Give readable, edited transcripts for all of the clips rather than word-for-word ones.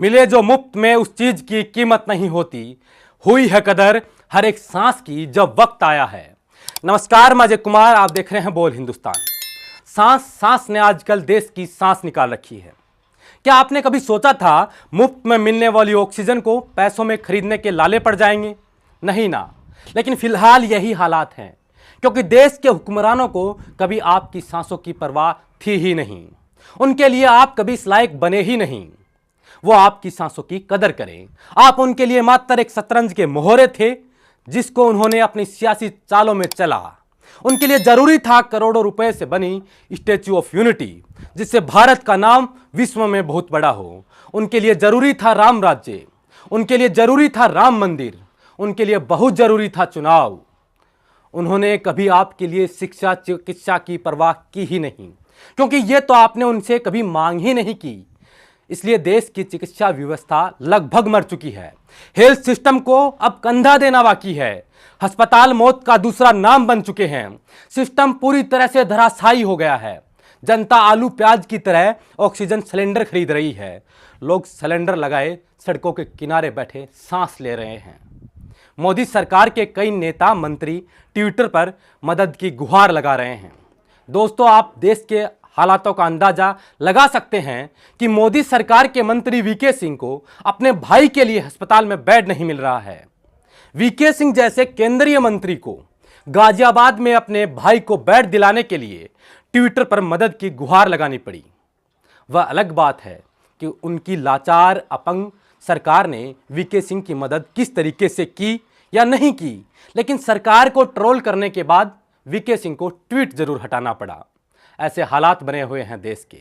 मिले जो मुफ्त में उस चीज की कीमत नहीं होती। हुई है कदर हर एक सांस की जब वक्त आया है। नमस्कार, मैं अजय कुमार, आप देख रहे हैं बोल हिंदुस्तान। सांस सांस ने आजकल देश की सांस निकाल रखी है। क्या आपने कभी सोचा था मुफ्त में मिलने वाली ऑक्सीजन को पैसों में खरीदने के लाले पड़ जाएंगे? नहीं ना। लेकिन फिलहाल यही हालात हैं, क्योंकि देश के हुक्मरानों को कभी आपकी सांसों की परवाह थी ही नहीं। उनके लिए आप कभी इस लायक बने ही नहीं वो आपकी सांसों की कदर करें। आप उनके लिए मात्र एक शतरंज के मोहरे थे जिसको उन्होंने अपनी सियासी चालों में चला। उनके लिए जरूरी था करोड़ों रुपए से बनी स्टैच्यू ऑफ यूनिटी, जिससे भारत का नाम विश्व में बहुत बड़ा हो। उनके लिए जरूरी था राम राज्य, उनके लिए जरूरी था राम मंदिर, उनके लिए बहुत जरूरी था चुनाव। उन्होंने कभी आपके लिए शिक्षा चिकित्सा की परवाह की ही नहीं, क्योंकि ये तो आपने उनसे कभी मांग ही नहीं की। इसलिए देश की चिकित्सा व्यवस्था लगभग मर चुकी है। हेल्थ सिस्टम को अब कंधा देना बाकी है। अस्पताल मौत का दूसरा नाम बन चुके हैं। सिस्टम पूरी तरह से धराशायी हो गया है। जनता आलू प्याज की तरह ऑक्सीजन सिलेंडर खरीद रही है। लोग सिलेंडर लगाए सड़कों के किनारे बैठे सांस ले रहे हैं। मोदी सरकार के कई नेता मंत्री ट्विटर पर मदद की गुहार लगा रहे हैं। दोस्तों, आप देश के हालातों का अंदाजा लगा सकते हैं कि मोदी सरकार के मंत्री वीके सिंह को अपने भाई के लिए अस्पताल में बेड नहीं मिल रहा है। वीके सिंह जैसे केंद्रीय मंत्री को गाजियाबाद में अपने भाई को बेड दिलाने के लिए ट्विटर पर मदद की गुहार लगानी पड़ी। वह अलग बात है कि उनकी लाचार अपंग सरकार ने वीके सिंह की मदद किस तरीके से की या नहीं की, लेकिन सरकार को ट्रोल करने के बाद वीके सिंह को ट्वीट जरूर हटाना पड़ा। ऐसे हालात बने हुए हैं देश के।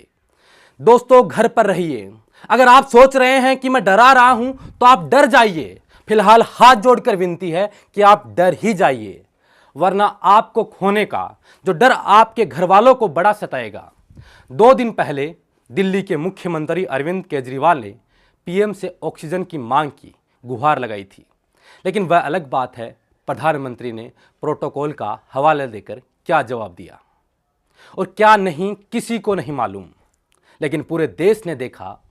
दोस्तों, घर पर रहिए। अगर आप सोच रहे हैं कि मैं डरा रहा हूं तो आप डर जाइए। फिलहाल हाथ जोड़कर विनती है कि आप डर ही जाइए, वरना आपको खोने का जो डर आपके घर वालों को बड़ा सताएगा। 2 दिन पहले दिल्ली के मुख्यमंत्री अरविंद केजरीवाल ने पीएम से ऑक्सीजन की मांग की गुहार लगाई थी, लेकिन वह अलग बात है प्रधानमंत्री ने प्रोटोकॉल का हवाला देकर क्या जवाब दिया और क्या नहीं, किसी को नहीं मालूम। लेकिन पूरे देश ने देखा,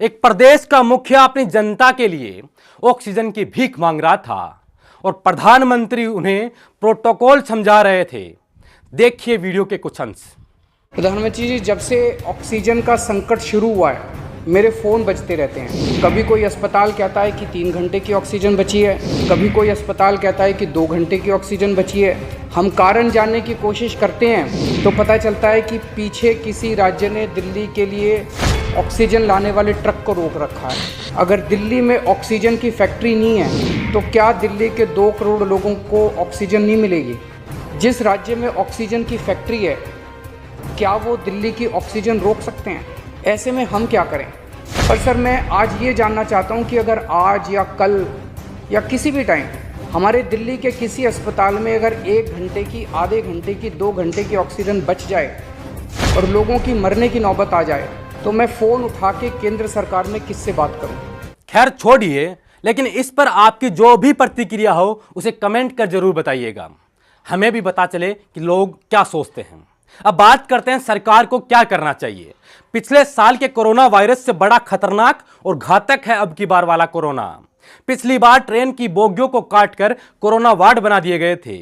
एक प्रदेश का मुखिया अपनी जनता के लिए ऑक्सीजन की भीख मांग रहा था और प्रधानमंत्री उन्हें प्रोटोकॉल समझा रहे थे। देखिए वीडियो के कुछ अंश। प्रधानमंत्री जी, जब से ऑक्सीजन का संकट शुरू हुआ है मेरे फ़ोन बजते रहते हैं। कभी कोई अस्पताल कहता है कि 3 घंटे की ऑक्सीजन बची है, कभी कोई अस्पताल कहता है कि 2 घंटे की ऑक्सीजन बची है। हम कारण जानने की कोशिश करते हैं तो पता चलता है कि पीछे किसी राज्य ने दिल्ली के लिए ऑक्सीजन लाने वाले ट्रक को रोक रखा है। अगर दिल्ली में ऑक्सीजन की फैक्ट्री नहीं है तो क्या दिल्ली के 2 करोड़ लोगों को ऑक्सीजन नहीं मिलेगी? जिस राज्य में ऑक्सीजन की फैक्ट्री है, क्या वो दिल्ली की ऑक्सीजन रोक सकते हैं? ऐसे में हम क्या करें? पर सर, मैं आज ये जानना चाहता हूँ कि अगर आज या कल या किसी भी टाइम हमारे दिल्ली के किसी अस्पताल में अगर 1 घंटे की, आधे घंटे की, 2 घंटे की ऑक्सीजन बच जाए और लोगों की मरने की नौबत आ जाए, तो मैं फ़ोन उठा के केंद्र सरकार में किससे बात करूँ? खैर छोड़िए, लेकिन इस पर आपकी जो भी प्रतिक्रिया हो उसे कमेंट कर जरूर बताइएगा। हमें भी पता चले कि लोग क्या सोचते हैं। अब बात करते हैं सरकार को क्या करना चाहिए। पिछले साल के कोरोना वायरस से बड़ा खतरनाक और घातक है अब की बार वाला कोरोना। पिछली बार ट्रेन की बोगियों को काटकर कोरोना वार्ड बना दिए गए थे।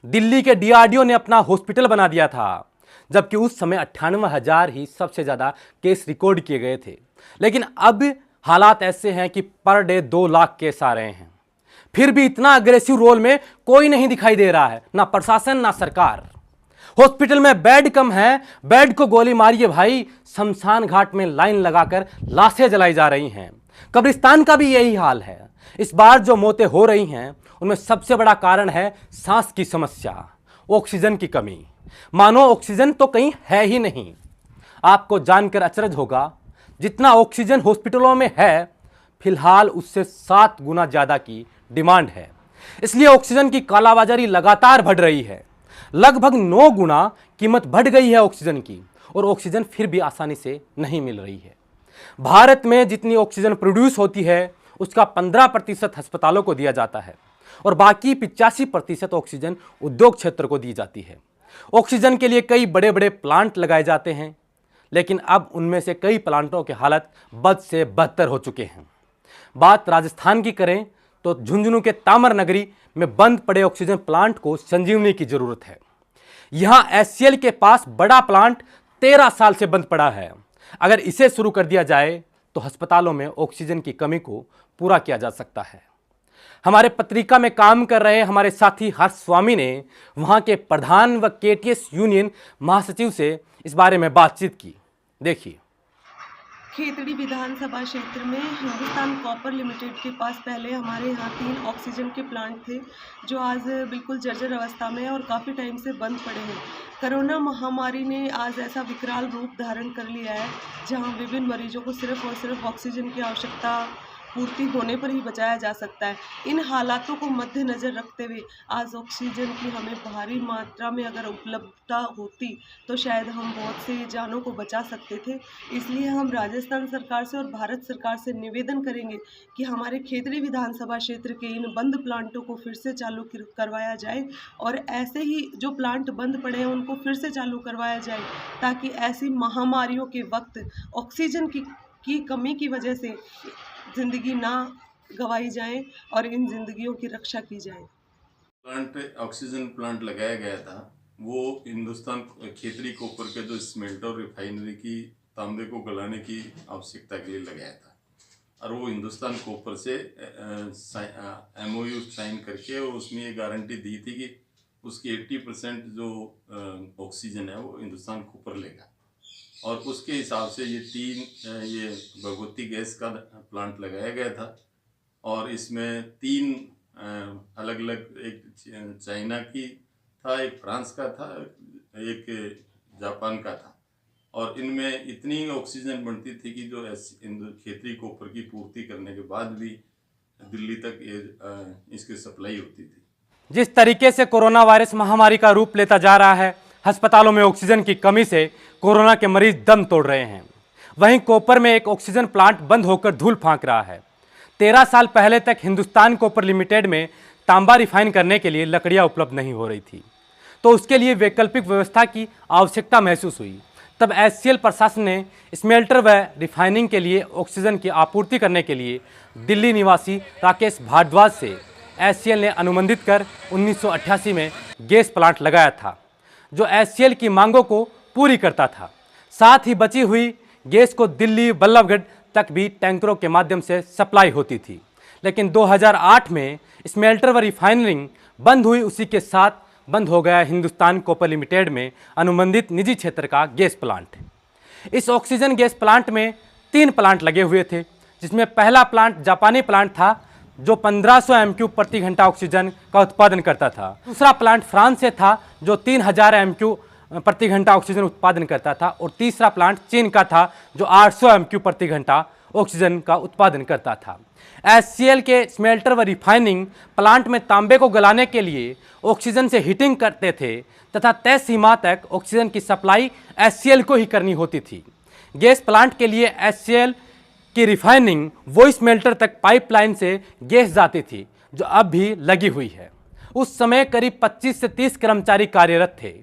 दिल्ली के डीआरडीओ ने अपना हॉस्पिटल बना दिया था, जबकि उस समय 98,000 ही सबसे ज्यादा केस रिकॉर्ड किए गए थे। लेकिन अब हालात ऐसे हैं कि पर डे 2 लाख केस आ रहे हैं। फिर भी इतना अग्रेसिव रोल में कोई नहीं दिखाई दे रहा है, ना प्रशासन ना सरकार। हॉस्पिटल में बेड कम है, बेड को गोली मारिए भाई। शमशान घाट में लाइन लगाकर लाशें जलाई जा रही हैं। कब्रिस्तान का भी यही हाल है। इस बार जो मौतें हो रही हैं उनमें सबसे बड़ा कारण है सांस की समस्या, ऑक्सीजन की कमी। मानो ऑक्सीजन तो कहीं है ही नहीं। आपको जानकर अचरज होगा, जितना ऑक्सीजन हॉस्पिटलों में है फिलहाल उससे 7 गुना ज्यादा की डिमांड है। इसलिए ऑक्सीजन की कालाबाजारी लगातार बढ़ रही है। लगभग 9 गुना कीमत बढ़ गई है ऑक्सीजन की, और ऑक्सीजन फिर भी आसानी से नहीं मिल रही है। भारत में जितनी ऑक्सीजन प्रोड्यूस होती है उसका 15% अस्पतालों को दिया जाता है और बाकी 85% ऑक्सीजन उद्योग क्षेत्र को दी जाती है। ऑक्सीजन के लिए कई बड़े बड़े प्लांट लगाए जाते हैं, लेकिन अब उनमें से कई प्लांटों की हालत बद से बदतर हो चुके हैं। बात राजस्थान की करें तो झुंझुनू के तामर नगरी में बंद पड़े ऑक्सीजन प्लांट को संजीवनी की जरूरत है। यहां एचसीएल के पास बड़ा प्लांट 13 साल से बंद पड़ा है। अगर इसे शुरू कर दिया जाए तो अस्पतालों में ऑक्सीजन की कमी को पूरा किया जा सकता है। हमारे पत्रिका में काम कर रहे हमारे साथी हर्ष स्वामी ने वहां के प्रधान व केटीएस यूनियन महासचिव से इस बारे में बातचीत की। देखिए। खेतड़ी विधानसभा क्षेत्र में हिंदुस्तान कॉपर लिमिटेड के पास पहले हमारे यहाँ 3 ऑक्सीजन के प्लांट थे जो आज बिल्कुल जर्जर अवस्था में है और काफ़ी टाइम से बंद पड़े हैं। कोरोना महामारी ने आज ऐसा विकराल रूप धारण कर लिया है जहाँ विभिन्न मरीजों को सिर्फ और सिर्फ ऑक्सीजन की आवश्यकता पूर्ति होने पर ही बचाया जा सकता है। इन हालातों को मद्देनज़र रखते हुए आज ऑक्सीजन की हमें भारी मात्रा में अगर उपलब्धता होती तो शायद हम बहुत से जानों को बचा सकते थे। इसलिए हम राजस्थान सरकार से और भारत सरकार से निवेदन करेंगे कि हमारे खेतड़ी विधानसभा क्षेत्र के इन बंद प्लांटों को फिर से चालू करवाया जाए और ऐसे ही जो प्लांट बंद पड़े हैं उनको फिर से चालू करवाया जाए ताकि ऐसी महामारियों के वक्त ऑक्सीजन की कमी की वजह से जिंदगी ना गंवाई जाए और इन जिंदगियों की रक्षा की जाए। प्लांट ऑक्सीजन प्लांट लगाया गया था वो हिंदुस्तान खेतड़ी कॉपर के जो स्मेल्टर और रिफाइनरी की तांबे को गलाने की आवश्यकता के लिए लगाया था और वो हिंदुस्तान कॉपर से MOU साइन करके और उसमें ये गारंटी दी थी कि उसकी 80% जो ऑक्सीजन है वो हिंदुस्तान कॉपर लेगा और उसके हिसाब से ये भगवती गैस का प्लांट लगाया गया था और इसमें 3 अलग अलग, एक चाइना की था, एक फ्रांस का था, एक जापान का था और इनमें इतनी ऑक्सीजन बनती थी कि जो खेतड़ी कॉपर की पूर्ति करने के बाद भी दिल्ली तक इसकी सप्लाई होती थी। जिस तरीके से कोरोना वायरस महामारी का रूप लेता जा रहा है, अस्पतालों में ऑक्सीजन की कमी से कोरोना के मरीज दम तोड़ रहे हैं। वहीं कोपर में एक ऑक्सीजन प्लांट बंद होकर धूल फांक रहा है। 13 साल पहले तक हिंदुस्तान कॉपर लिमिटेड में तांबा रिफाइन करने के लिए लकड़ियां उपलब्ध नहीं हो रही थी, तो उसके लिए वैकल्पिक व्यवस्था की आवश्यकता महसूस हुई। तब एचसीएल प्रशासन ने स्मेल्टर व रिफाइनिंग के लिए ऑक्सीजन की आपूर्ति करने के लिए दिल्ली निवासी राकेश भारद्वाज से एचसीएल ने अनुबंधित कर 1988 में गैस प्लांट लगाया था जो एचसीएल की मांगों को पूरी करता था। साथ ही बची हुई गैस को दिल्ली बल्लभगढ़ तक भी टैंकरों के माध्यम से सप्लाई होती थी। लेकिन 2008 में स्मेल्टर व रिफाइनरिंग बंद हुई, उसी के साथ बंद हो गया हिंदुस्तान कॉपर लिमिटेड में अनुबंधित निजी क्षेत्र का गैस प्लांट। इस ऑक्सीजन गैस प्लांट में 3 प्लांट लगे हुए थे, जिसमें पहला प्लांट जापानी प्लांट था जो 1500 MQ प्रति घंटा ऑक्सीजन का उत्पादन करता था। दूसरा प्लांट फ्रांस से था जो 3000 MQ प्रति घंटा ऑक्सीजन उत्पादन करता था और तीसरा प्लांट चीन का था जो 800 MQ प्रति घंटा ऑक्सीजन का उत्पादन करता था। एचसीएल के स्मेल्टर व रिफाइनिंग प्लांट में तांबे को गलाने के लिए ऑक्सीजन से हीटिंग करते थे तथा तय सीमा तक ऑक्सीजन की सप्लाई एचसीएल को ही करनी होती थी। गैस प्लांट के लिए एचसीएल की रिफाइनिंग वो स्मेल्टर तक पाइपलाइन से गैस जाती थी जो अब भी लगी हुई है। उस समय करीब 25 से 30 कर्मचारी कार्यरत थे।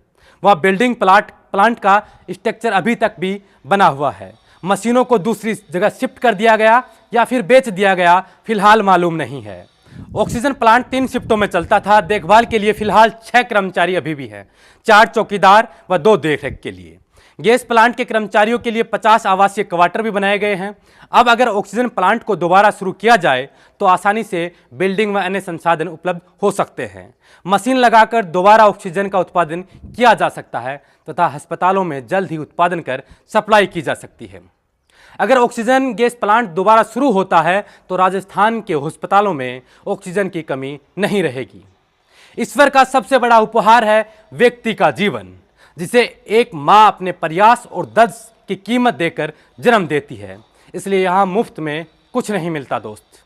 वह बिल्डिंग प्लांट का स्ट्रक्चर अभी तक भी बना हुआ है। मशीनों को दूसरी जगह शिफ्ट कर दिया गया या फिर बेच दिया गया, फिलहाल मालूम नहीं है। ऑक्सीजन प्लांट 3 शिफ्टों में चलता था। देखभाल के लिए फिलहाल 6 कर्मचारी अभी भी हैं, 4 चौकीदार व 2 देखरेख के लिए। गैस प्लांट के कर्मचारियों के लिए 50 आवासीय क्वार्टर भी बनाए गए हैं। अब अगर ऑक्सीजन प्लांट को दोबारा शुरू किया जाए तो आसानी से बिल्डिंग व अन्य संसाधन उपलब्ध हो सकते हैं। मशीन लगाकर दोबारा ऑक्सीजन का उत्पादन किया जा सकता है तथा अस्पतालों में जल्द ही उत्पादन कर सप्लाई की जा सकती है। अगर ऑक्सीजन गैस प्लांट दोबारा शुरू होता है तो राजस्थान के अस्पतालों में ऑक्सीजन की कमी नहीं रहेगी। ईश्वर का सबसे बड़ा उपहार है व्यक्ति का जीवन, जिसे एक माँ अपने प्रयास और दर्द की कीमत देकर जन्म देती है। इसलिए यहाँ मुफ्त में कुछ नहीं मिलता दोस्त।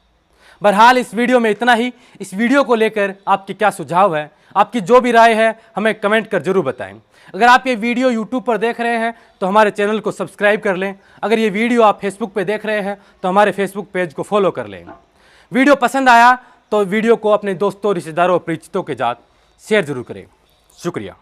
बहरहाल इस वीडियो में इतना ही। इस वीडियो को लेकर आपकी क्या सुझाव है, आपकी जो भी राय है हमें कमेंट कर जरूर बताएं। अगर आप ये वीडियो यूट्यूब पर देख रहे हैं तो हमारे चैनल को सब्सक्राइब कर लें। अगर ये वीडियो आप फेसबुक पर देख रहे हैं तो हमारे फेसबुक पेज को फॉलो कर लें। वीडियो पसंद आया तो वीडियो को अपने दोस्तों, रिश्तेदारों और परिचितों के साथ शेयर जरूर करें। शुक्रिया।